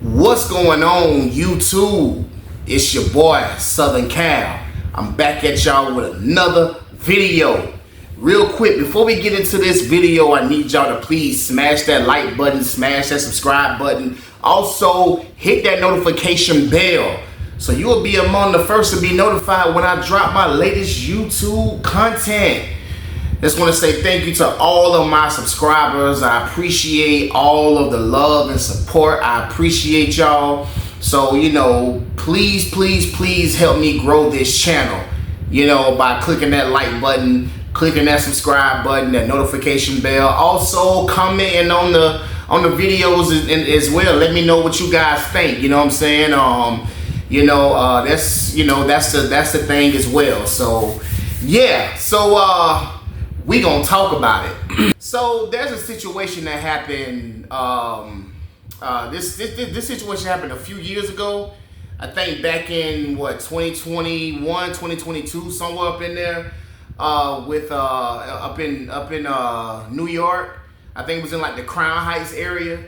What's going on, YouTube? It's your boy Southern Cal. I'm back at y'all with another video. Real quick, before we get into this video, I need y'all to please smash that like button, smash that subscribe button. Also, hit that notification bell so you will be among the first to be notified when I drop my latest YouTube content. Just want to say thank you to all of my subscribers. I appreciate all of the love and support. I appreciate y'all. So, please help me grow this channel, by clicking that like button, clicking that subscribe button, that notification bell. Also, commenting on the videos as well. Let me know what you guys think. You know what I'm saying? That's the thing as well. So, yeah. So, we gonna talk about it. So there's a situation that happened. This situation happened a few years ago. I think back in 2021, 2022, somewhere up in there, up in New York. I think it was in like the Crown Heights area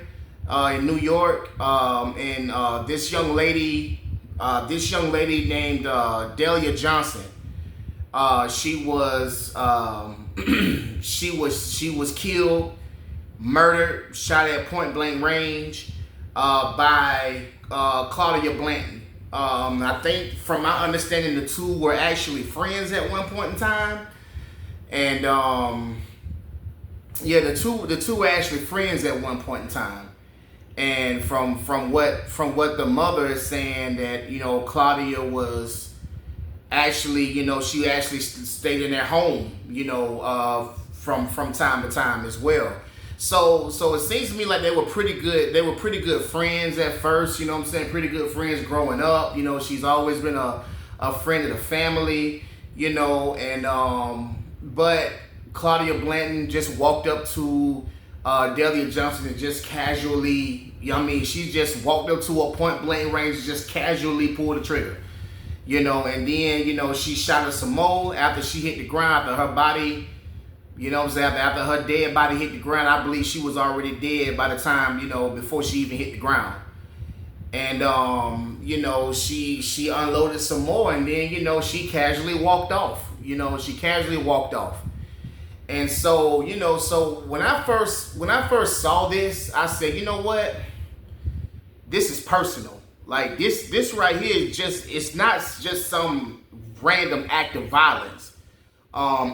in New York. And this young lady named Delia Johnson. She was killed, murdered, shot at point blank range by Claudia Blanton. I think, from my understanding, the two were actually friends at one point in time, and the two were actually friends at one point in time. And from what the mother is saying, that Claudia was actually, she actually stayed in their home, from time to time as well. So it seems to me like they were pretty good. They were pretty good friends at first, pretty good friends growing up. She's always been a friend of the family, but Claudia Blanton just walked up to Delia Johnson and just casually, she just walked up to a point blank range and just casually pulled the trigger. And then, she shot her some more after she hit the ground, after her body, after her dead body hit the ground. I believe she was already dead by the time, before she even hit the ground. And, she unloaded some more, and then, she casually walked off. And so, so when I first saw this, I said, you know what? This is personal. Like this right here is it's not just some random act of violence.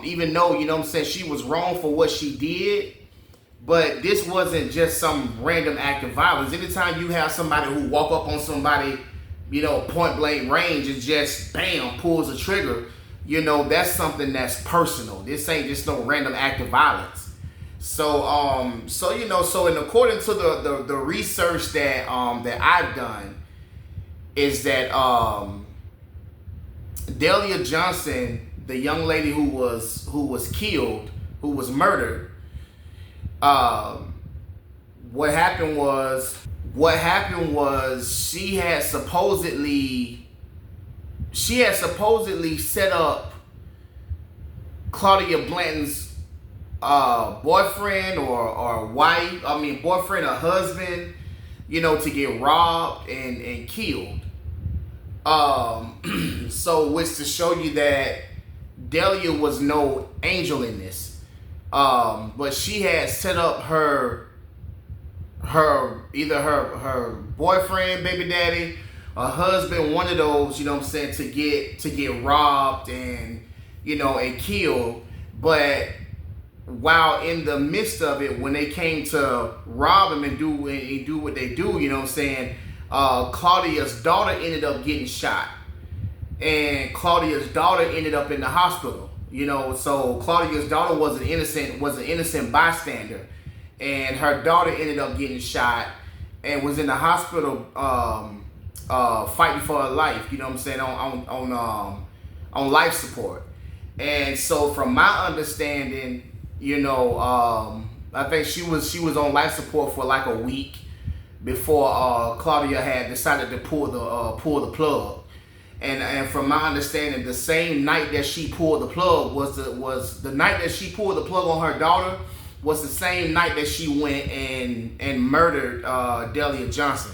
Even though, she was wrong for what she did, but this wasn't just some random act of violence. Anytime you have somebody who walk up on somebody, point blank range and just bam, pulls a trigger, that's something that's personal. This ain't just no random act of violence. So, and according to the research that I've done, is that Delia Johnson, the young lady who was killed, who was murdered, what happened was she had supposedly set up Claudia Blanton's boyfriend or wife, boyfriend or husband, to get robbed and killed. So which to show you that Delia was no angel in this. But she had set up her either her boyfriend, baby daddy, or husband, one of those, to get robbed and and killed. But while in the midst of it, when they came to rob him and do what they do, Claudia's daughter ended up getting shot, and Claudia's daughter ended up in the hospital. So Claudia's daughter was an innocent bystander, and her daughter ended up getting shot and was in the hospital fighting for her life. On life support. And so from my understanding, I think she was on life support for like a week before Claudia had decided to pull the plug. And from my understanding, the same night that she pulled the plug was the night that she pulled the plug on her daughter was the same night that she went and murdered Delia Johnson.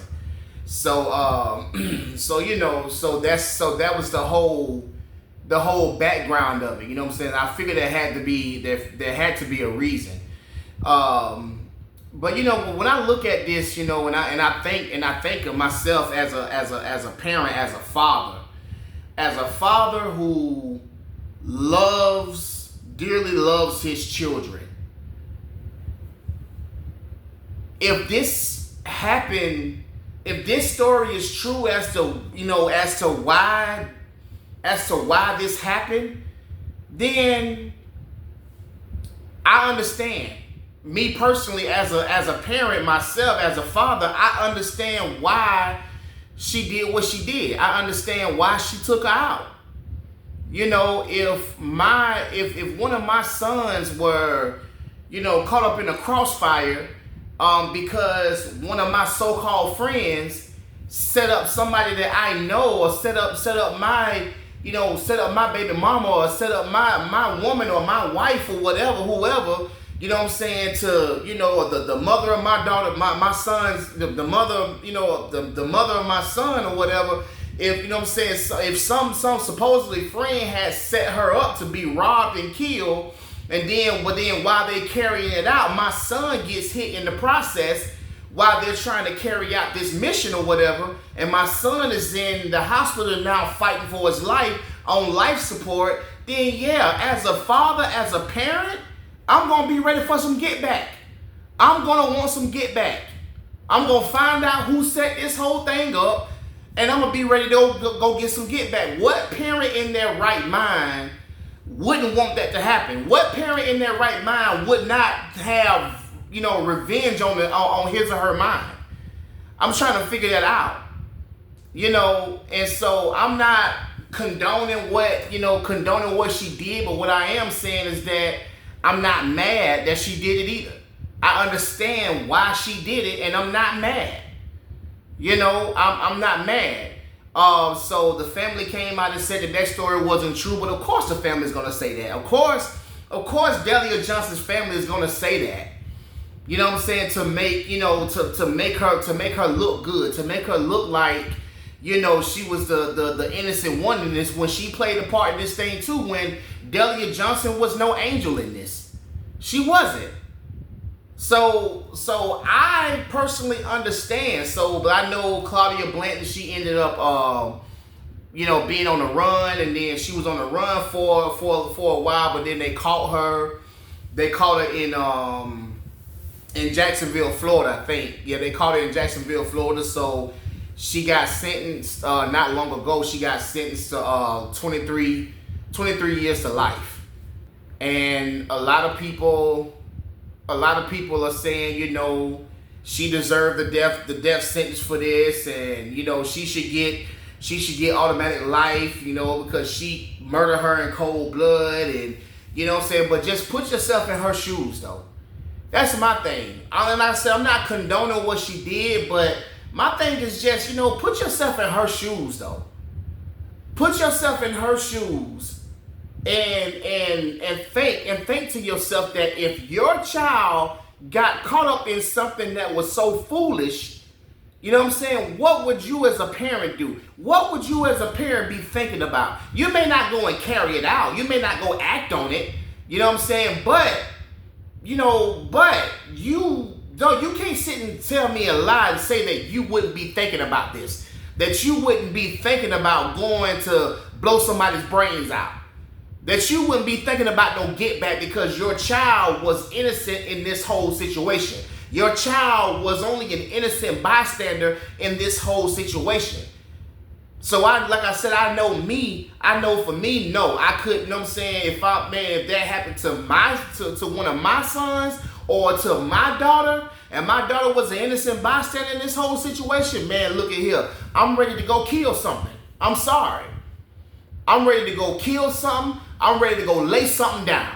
So so that was the whole background of it. You know what I'm saying? I figured there had to be a reason. But when I look at this, and I think of myself as a parent, as a father who dearly loves his children. If this happened, if this story is true as to why this happened, then I understand. Me personally, as a parent myself, as a father, I understand why she did what she did. I understand why she took her out. If one of my sons were, caught up in a crossfire, because one of my so-called friends set up somebody that I know, or set up my baby mama, or set up my woman or my wife or whatever, whoever, to, the mother of my daughter, my son's, the mother, the mother of my son or whatever, if some supposedly friend had set her up to be robbed and killed, and then while they carrying it out, my son gets hit in the process while they're trying to carry out this mission or whatever, and my son is in the hospital now fighting for his life on life support, then yeah, as a father, as a parent, I'm going to be ready for some get back. I'm going to want some get back. I'm going to find out who set this whole thing up, and I'm going to be ready to go get some get back. What parent in their right mind wouldn't want that to happen? What parent in their right mind would not have, revenge on his or her mind? I'm trying to figure that out. And so I'm not condoning what she did, but what I am saying is that I'm not mad that she did it either. I understand why she did it, and I'm not mad. I'm not mad. So the family came out and said that story wasn't true, but of course the family is gonna say that. Of course, Delia Johnson's family is gonna say that. You know what I'm saying? To make to make her look good, to make her look like she was the innocent one in this, when she played a part in this thing too. When Delia Johnson was no angel in this, she wasn't. So I personally understand. But I know Claudia Blanton, she ended up being on the run, and then she was on the run for a while, but then they caught her. They caught her in Jacksonville, Florida, I think. Yeah, they caught her in Jacksonville, Florida. So she got sentenced not long ago. She got sentenced to 23 years to life. And a lot of people are saying, she deserved the death sentence for this, and she should get automatic life, because she murdered her in cold blood, and what I'm saying. But just put yourself in her shoes, though. That's my thing. And I said I'm not condoning what she did, but my thing is just put yourself in her shoes, though. Put yourself in her shoes. And think to yourself that if your child got caught up in something that was so foolish, what would you as a parent do? What would you as a parent be thinking about? You may not go and carry it out. You may not go act on it. But you can't sit and tell me a lie and say that you wouldn't be thinking about this, that you wouldn't be thinking about going to blow somebody's brains out, that you wouldn't be thinking about no get back because your child was innocent in this whole situation. Your child was only an innocent bystander in this whole situation. So like I said, I know for me, no, I couldn't, if that happened to one of my sons or to my daughter, and my daughter was an innocent bystander in this whole situation, man, look at here. I'm ready to go kill something. I'm sorry. I'm ready to go kill something. I'm ready to go lay something down.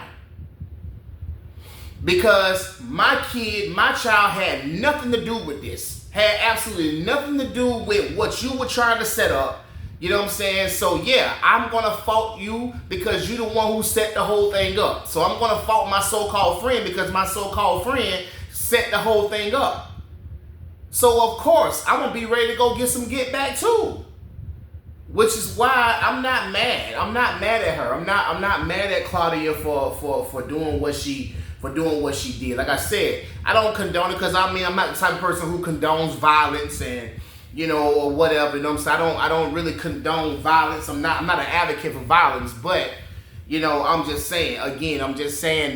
Because my child had nothing to do with this. Had absolutely nothing to do with what you were trying to set up. So yeah, I'm going to fault you because you're the one who set the whole thing up. So I'm going to fault my so-called friend because my so-called friend set the whole thing up. So of course I'm gonna be ready to go get some get back too. Which is why I'm not mad. I'm not mad at her. I'm not mad at Claudia for doing what she did. Like I said, I don't condone it because I'm not the type of person who condones violence and or whatever. You know what I'm saying? I don't really condone violence. I'm not an advocate for violence, but I'm just saying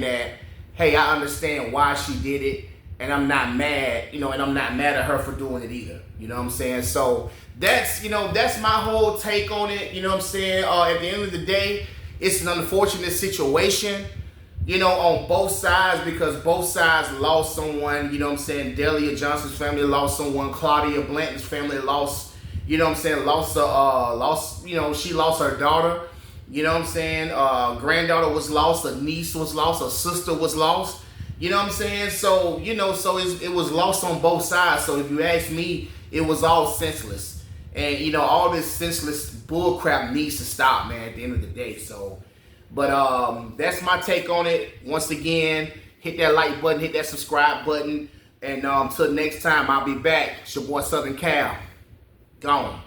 that hey, I understand why she did it, and I'm not mad, and I'm not mad at her for doing it either. You know what I'm saying? So that's my whole take on it. You know what I'm saying? At the end of the day, it's an unfortunate situation, on both sides, because both sides lost someone. You know what I'm saying? Delia Johnson's family lost someone. Claudia Blanton's family lost, she lost her daughter. You know what I'm saying? Granddaughter was lost, a niece was lost, a sister was lost. You know what I'm saying? So, it was lost on both sides. So if you ask me, it was all senseless. And, all this senseless bull crap needs to stop, man, at the end of the day. So, but that's my take on it. Once again, hit that like button, hit that subscribe button. And until next time, I'll be back. It's your boy Southern Cal. Gone.